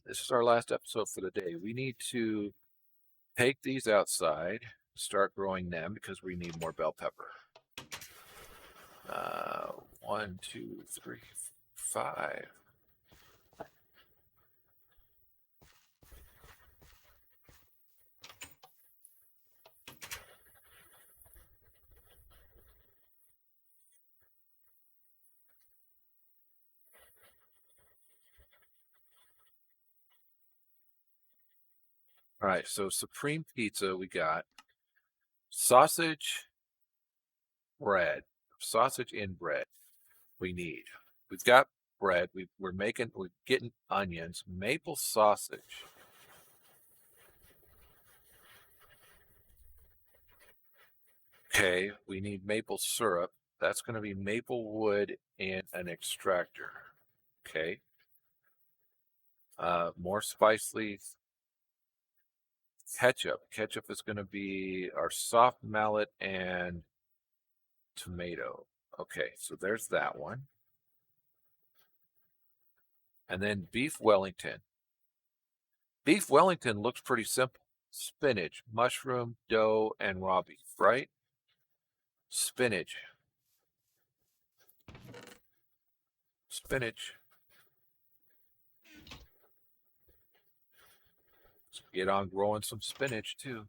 this is our last episode for the day. We need to take these outside, start growing them because we need more bell pepper. 1, 2, 3, 5. All right, so Supreme Pizza, we got sausage, bread, sausage in bread. We need. We've got bread. We're getting onions, maple sausage. Okay, we need maple syrup. That's going to be maple wood and an extractor. Okay. More spice leaves. Ketchup. Ketchup is going to be our soft mallet and tomato. Okay, so there's that one. And then beef Wellington. Beef Wellington looks pretty simple. Spinach, mushroom, dough, and raw beef, right? Spinach. Spinach. Let's get on growing some spinach too.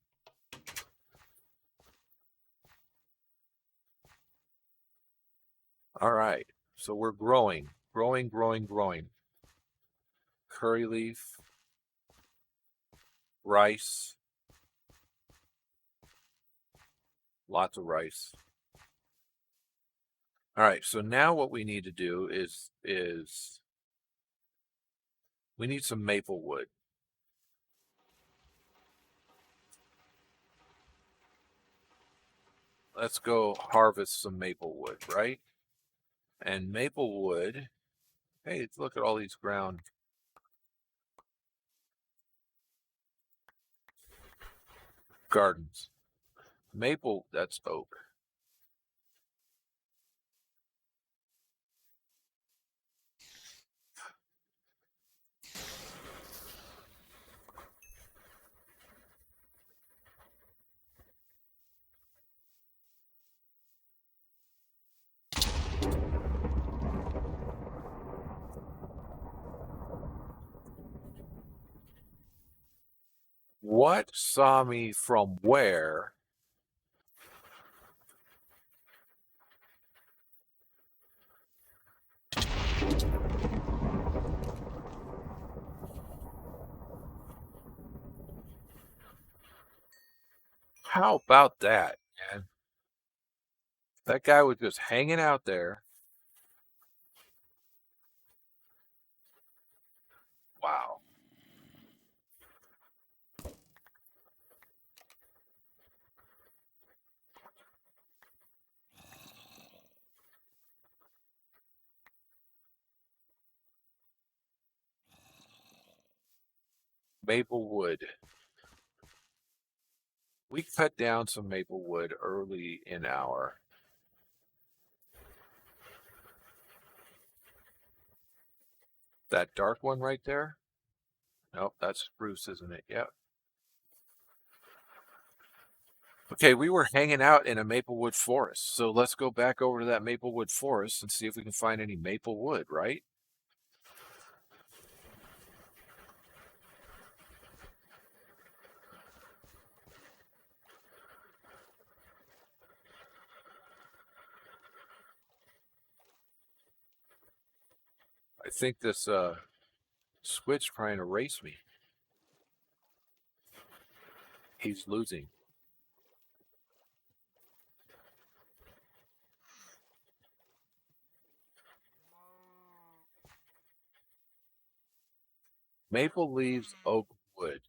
All right, so we're growing. Curry leaf, rice, lots of rice. All right, so now what we need to do is we need some maple wood. Let's go harvest some maple wood, right? And maple wood, hey, look at all these ground gardens. Maple, that's oak. What saw me from where? How about that, man? That guy was just hanging out there. Wow. Maple wood. We cut down some maple wood early in our. That dark one right there? Nope, that's spruce, isn't it? Yep. Okay, we were hanging out in a maplewood forest. So let's go back over to that maplewood forest and see if we can find any maple wood, right? I think this squid's trying to race me. He's losing. Maple leaves oak wood.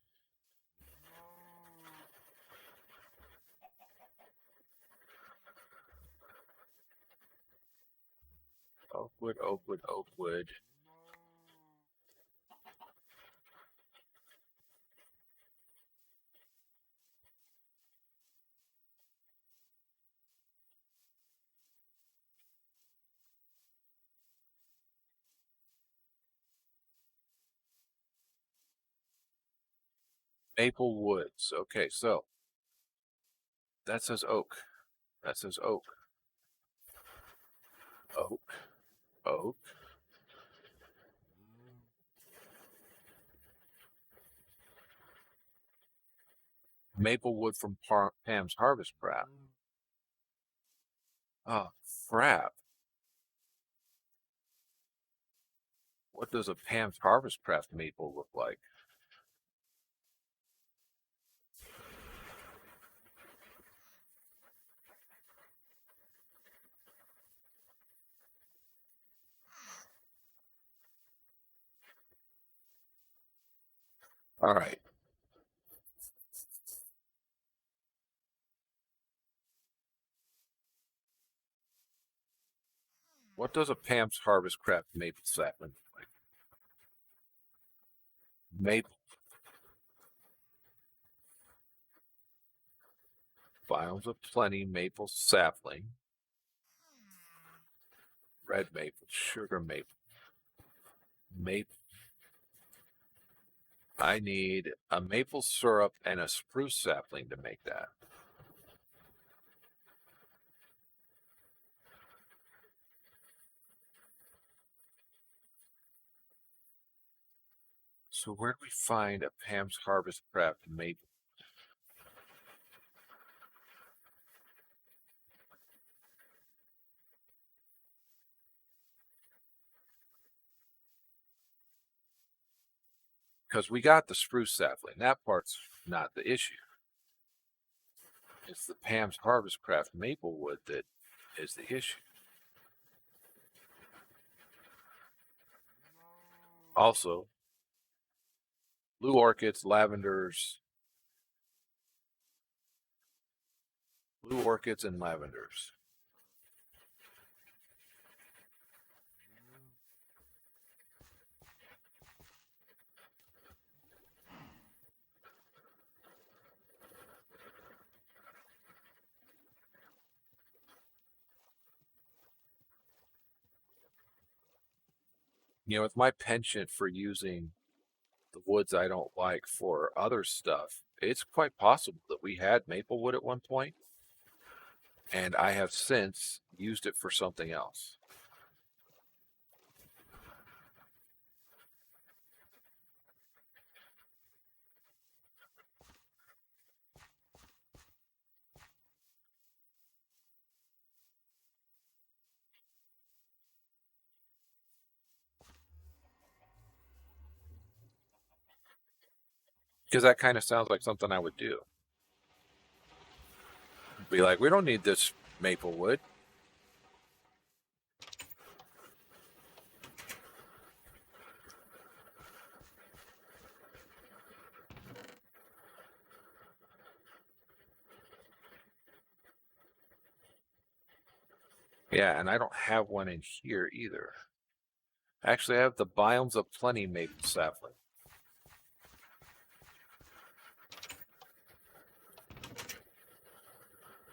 Oak wood, oak wood, oak wood. Maple woods. Okay, so that says oak. That says oak. Oak. Oak. Maple wood from Pam's Harvest Craft. Oh, crap. What does a Pam's Harvest Craft maple look like? All right. What does a Pam's Harvest Craft maple sapling look like? Maple. Biomes of Plenty maple sapling. Red maple, sugar maple. Maple. I need a maple syrup and a spruce sapling to make that. So where do we find a Pam's Harvest Craft maple? Because we got the spruce sapling. That part's not the issue. It's the Pam's Harvest Craft maple wood that is the issue. Also, blue orchids, lavenders, blue orchids and lavenders. You know, with my penchant for using the woods I don't like for other stuff, it's quite possible that we had maple wood at one point, and I have since used it for something else. Because that kind of sounds like something I would do. Be like, we don't need this maple wood. Yeah, and I don't have one in here either. Actually, I have the Biomes of Plenty maple sapling.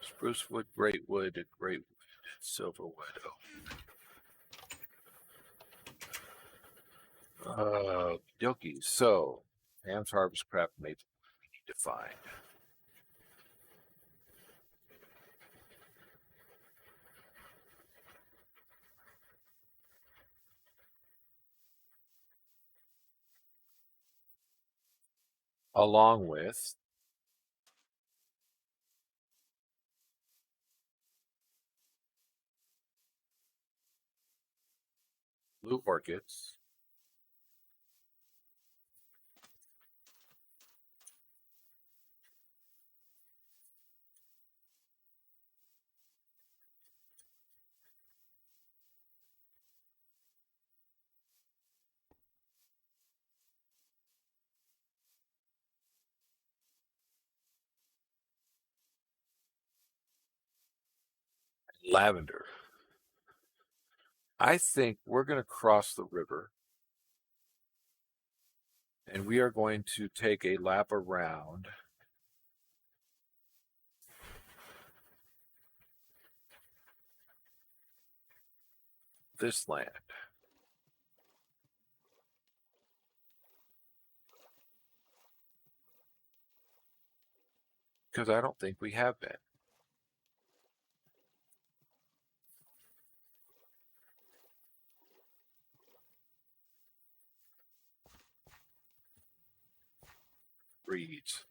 Spruce wood, great wood, silver wood. Yoki. So, Pam's Harvest Craft maple we need to find. Along with blue orchids, and lavender. I think we're going to cross the river and we are going to take a lap around this land. because I don't think we have been. Reads.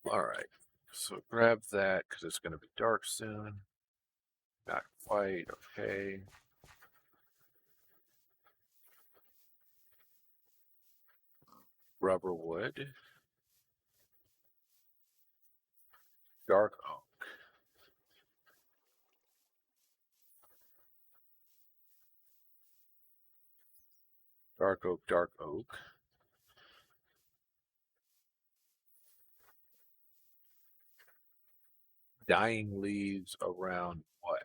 All right, so grab that because it's going to be dark soon. Not quite, okay. Rubber wood. Dark oak. Dark oak, dark oak. Dying leaves around what?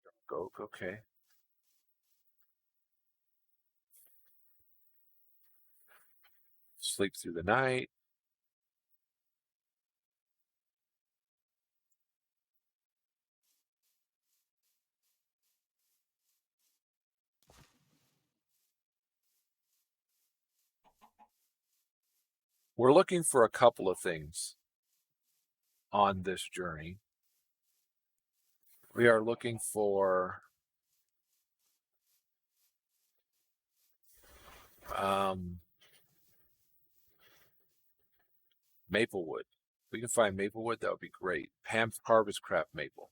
Dark oak, okay. Sleep through the night. We're looking for a couple of things on this journey. We are looking for maple wood. If we can find maple wood, that would be great. Pam's Harvest Craft maple.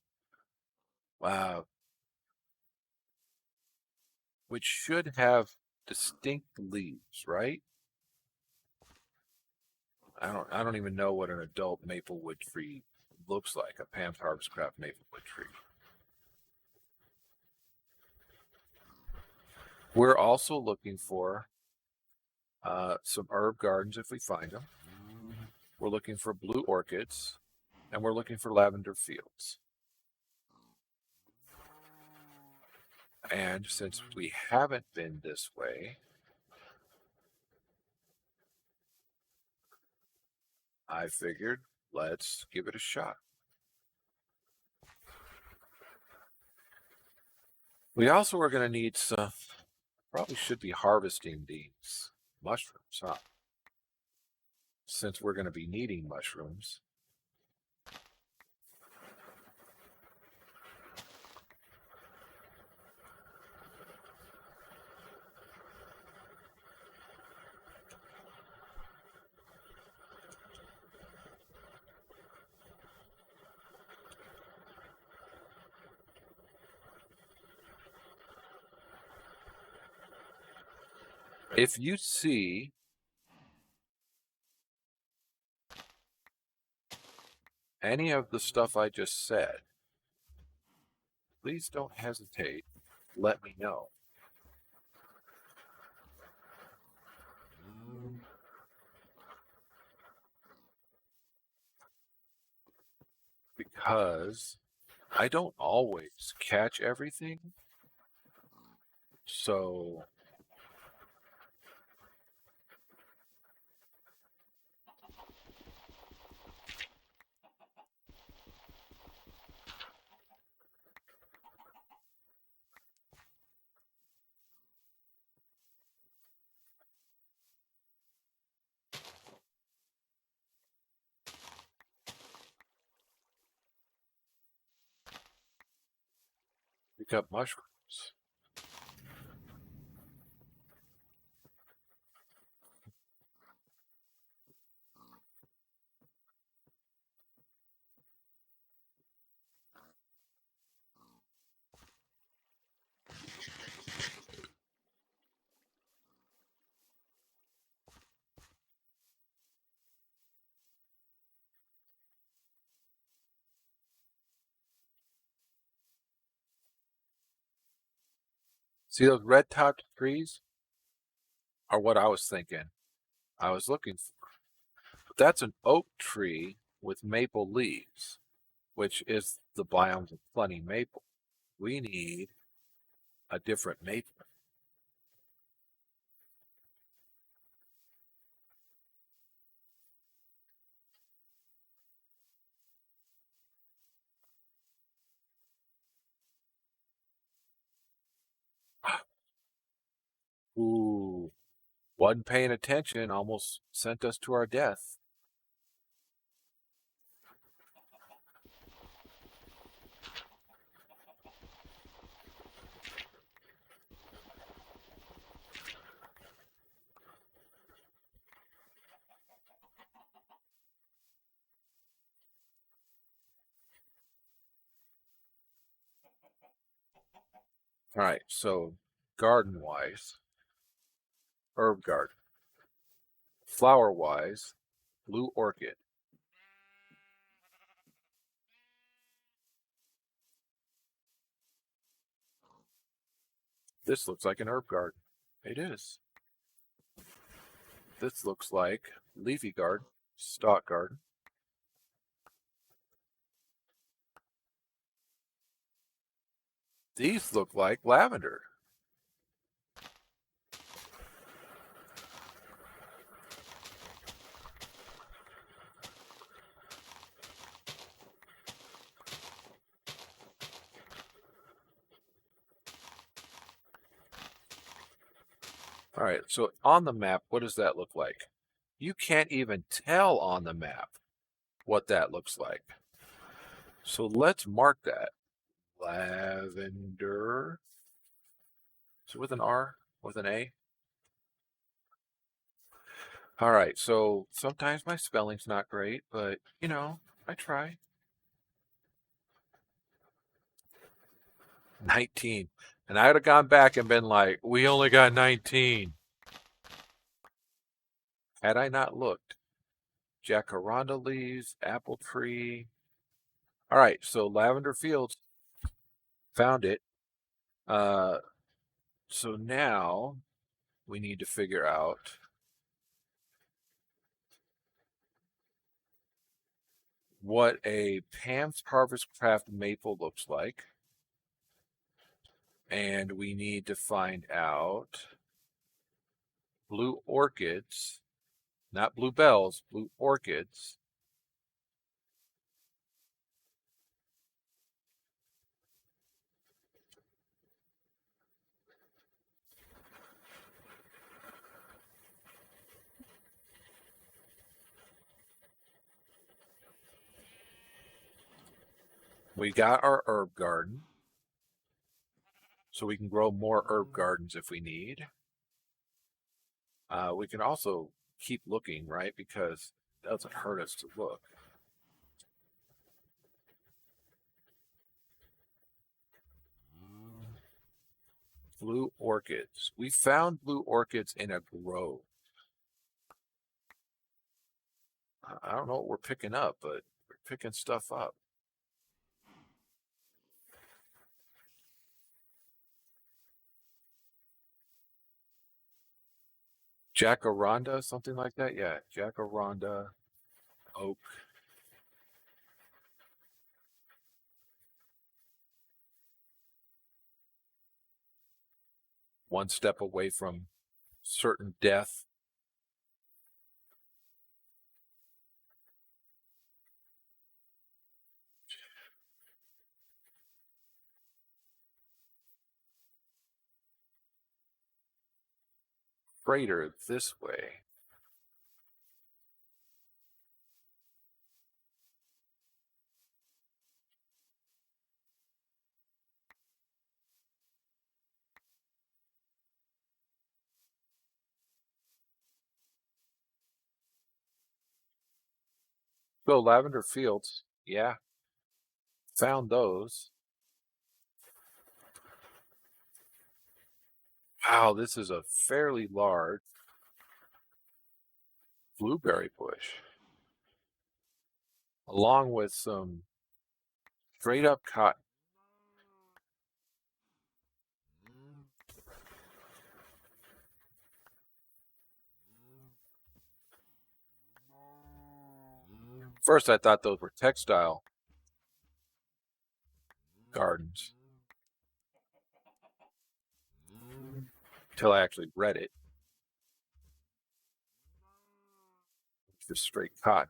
Wow. Which should have distinct leaves, right? I don't even know what an adult maple wood tree looks like, a Pam's Harvest Craft maple wood tree. We're also looking for some herb gardens if we find them. We're looking for blue orchids, and we're looking for lavender fields. And since we haven't been this way, I figured let's give it a shot. We also are going to need some, probably should be harvesting these mushrooms, huh? Since we're going to be needing mushrooms. If you see any of the stuff I just said, please don't hesitate. Let me know. Because I don't always catch everything. So pick up mushrooms. See those red-topped trees? Are what I was thinking. I was looking for. But that's an oak tree with maple leaves, which is the biomes of plenty maple. We need a different maple. Wasn't paying attention, almost sent us to our death. All right, so garden-wise, herb garden. Flower-wise, blue orchid. This looks like an herb garden. It is. This looks like leafy garden, stalk garden. These look like lavender. All right, so on the map, what does that look like? You can't even tell on the map what that looks like. So let's mark that. Lavender. So with an R, with an A. All right, so sometimes my spelling's not great, but you know, I try. 19. And I would have gone back and been like, we only got 19. Had I not looked. Jacaranda leaves, apple tree. All right, so lavender fields. Found it. So now we need to figure out what a Pam's Harvest Craft maple looks like. And we need to find out blue orchids, not bluebells, blue orchids. We got our herb garden, so we can grow more herb gardens if we need. We can also keep looking, right? Because it doesn't hurt us to look. Blue orchids. We found blue orchids in a grove. I don't know what we're picking up, but we're picking stuff up. Jacaranda, something like that? Yeah, jacaranda, oak. One step away from certain death. Freighter this way. So lavender fields, yeah, found those. Wow, this is a fairly large blueberry bush, along with some straight up cotton. First, I thought those were textile gardens until I actually read it. It's just straight cotton.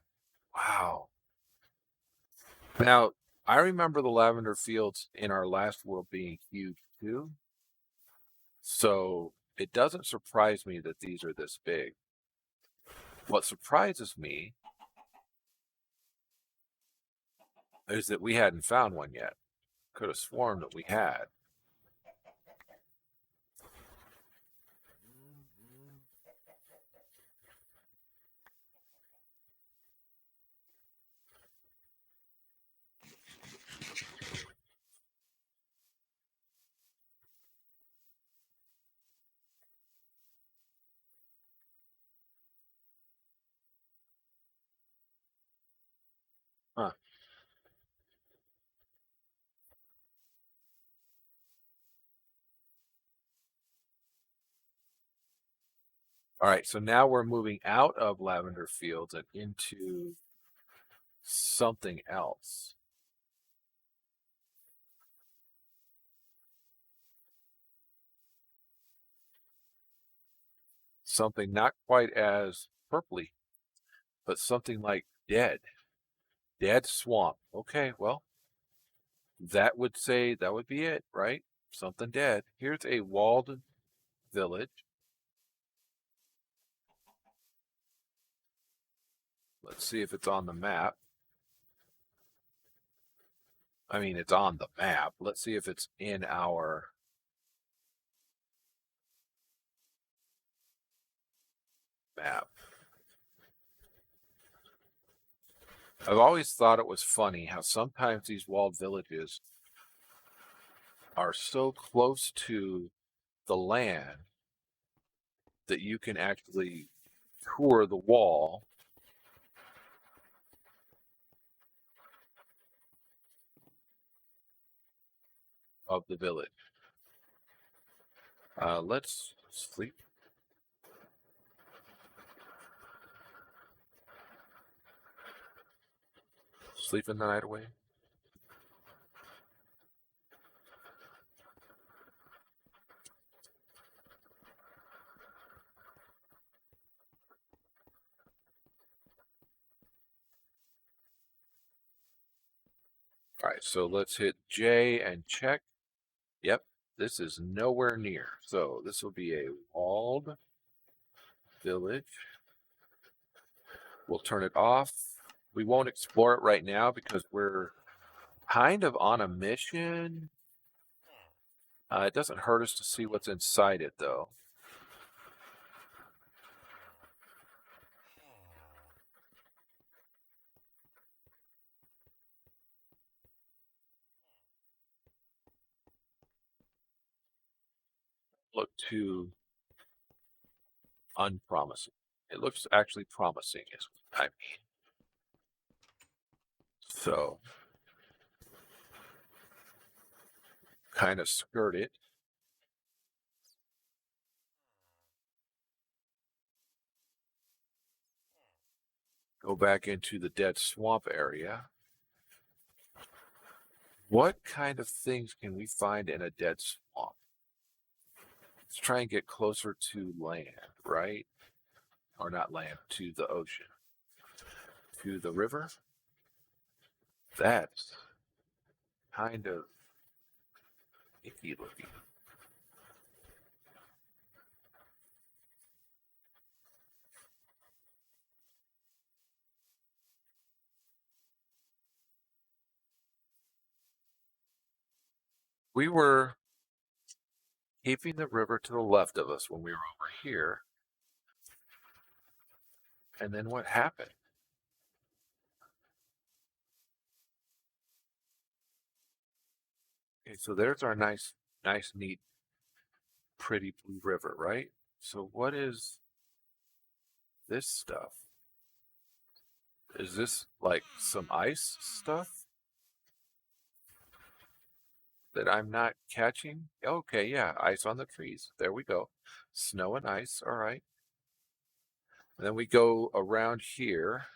Wow. Now, I remember the lavender fields in our last world being huge too. So it doesn't surprise me that these are this big. What surprises me is that we hadn't found one yet. Could have sworn that we had. Huh. All right, so now we're moving out of lavender fields and into something else. Something not quite as purpley, but something like dead. Dead swamp. Okay, well, that would be it, right? Something dead. Here's a walled village. Let's see if it's on the map. I mean, it's on the map. Let's see if it's in our map. I've always thought it was funny how sometimes these walled villages are so close to the land that you can actually tour the wall of the village. Let's sleep. Sleeping the night away. All right, so let's hit J and check. Yep, this is nowhere near. So this will be a walled village. We'll turn it off. We won't explore it right now because we're kind of on a mission. It doesn't hurt us to see what's inside it, though. Look too unpromising. It looks actually promising, is what I mean. So, kind of skirt it. Go back into the dead swamp area. What kind of things can we find in a dead swamp? Let's try and get closer to land, right? Or not land, to the ocean. To the river? That's kind of icky looking. We were keeping the river to the left of us when we were over here. And then what happened? Okay, so there's our nice, neat, pretty blue river, right? So what is this stuff? Is this like some ice stuff that I'm not catching? Okay, yeah, ice on the trees. There we go. Snow and ice, all right. And then we go around here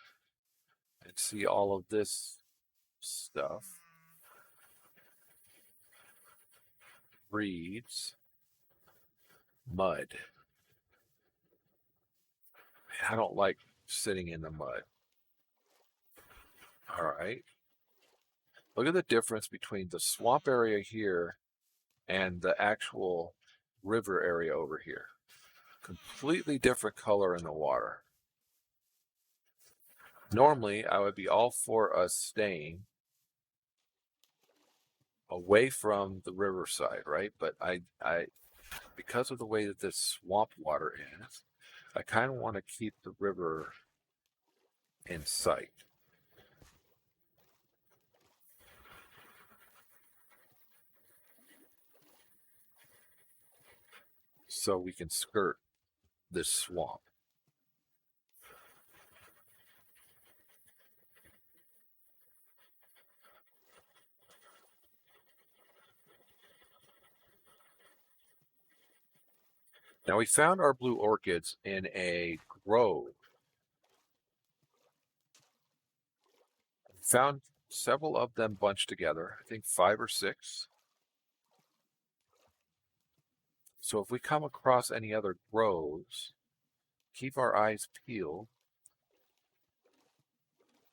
and see all of this stuff. Reeds, mud. I don't like sitting in the mud. All right. Look at the difference between the swamp area here and the actual river area over here. Completely different color in the water. Normally, I would be all for us staying away from the riverside, right? But I because of the way that this swamp water is, I kind of want to keep the river in sight. So we can skirt this swamp. Now we found our blue orchids in a grove. We found several of them bunched together, I think 5 or 6. So if we come across any other groves, keep our eyes peeled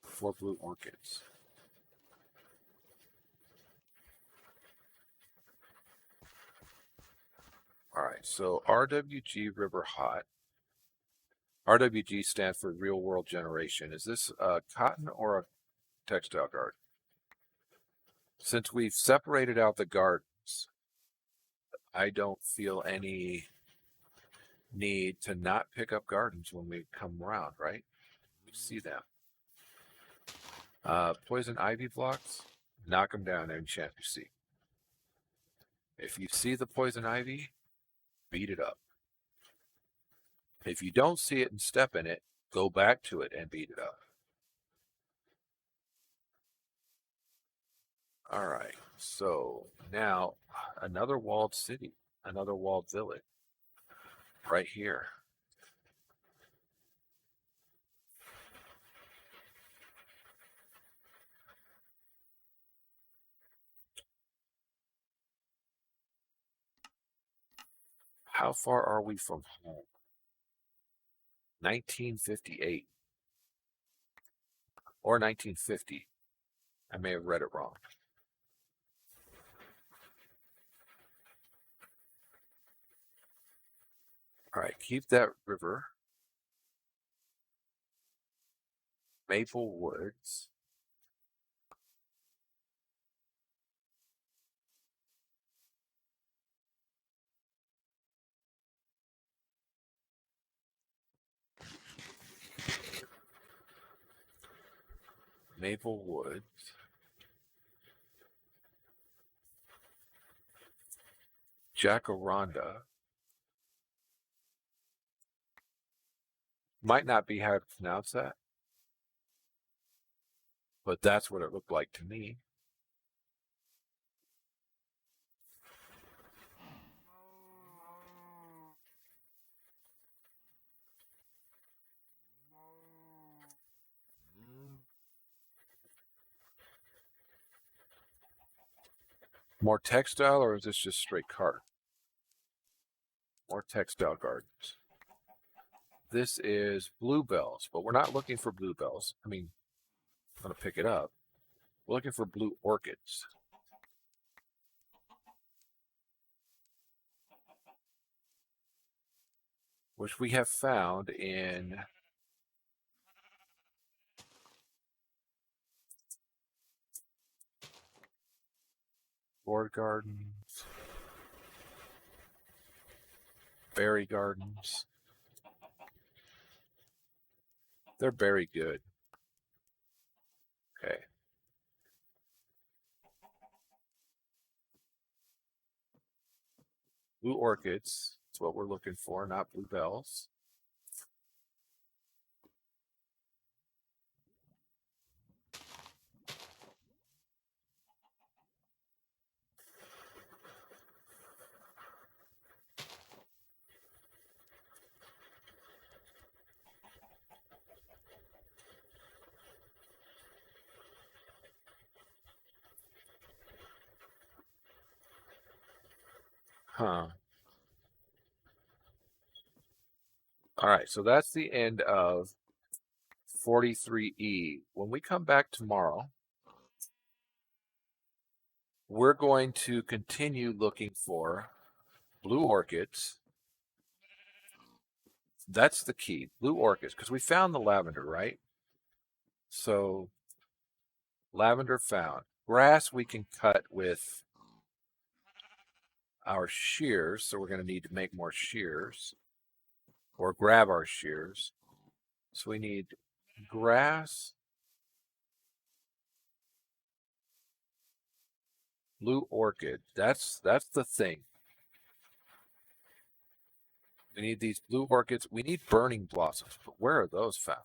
for blue orchids. All right, so RWG River Hot. RWG stands for Real World Generation. Is this a cotton or a textile garden? Since we've separated out the gardens, I don't feel any need to not pick up gardens when we come around, right? We see them. Poison ivy blocks, knock them down and enchant your seed. If you see the poison ivy, beat it up. If you don't see it and step in it, go back to it and beat it up. All right, so now another walled city, another walled village right here. How far are we from home? 1958 or 1950. I may have read it wrong. All right, keep that river. Maple Woods. Maple Woods. Jacaranda. Might not be how to pronounce that, but that's what it looked like to me. More textile, or is this just straight cart? More textile gardens. This is bluebells, but we're not looking for bluebells. I mean, I'm going to pick it up. We're looking for blue orchids. Which we have found in gourd gardens, berry gardens. They're very good. Okay. Blue orchids. That's what we're looking for, not bluebells. Huh. All right, so that's the end of 43E. When we come back tomorrow, we're going to continue looking for blue orchids. That's the key, blue orchids, because we found the lavender, right? So lavender found. Grass we can cut with our shears, so we're going to need to make more shears or grab our shears. So we need grass, blue orchid. That's the thing. We need these blue orchids. We need burning blossoms, but where are those found?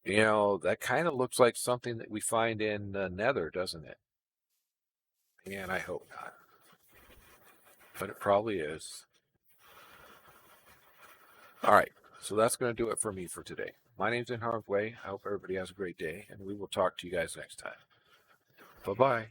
You know, that kind of looks like something that we find in the Nether, doesn't it? And I hope not. But it probably is. All right. So that's going to do it for me for today. My name's NHarmzWay. I hope everybody has a great day, and we will talk to you guys next time. Bye-bye.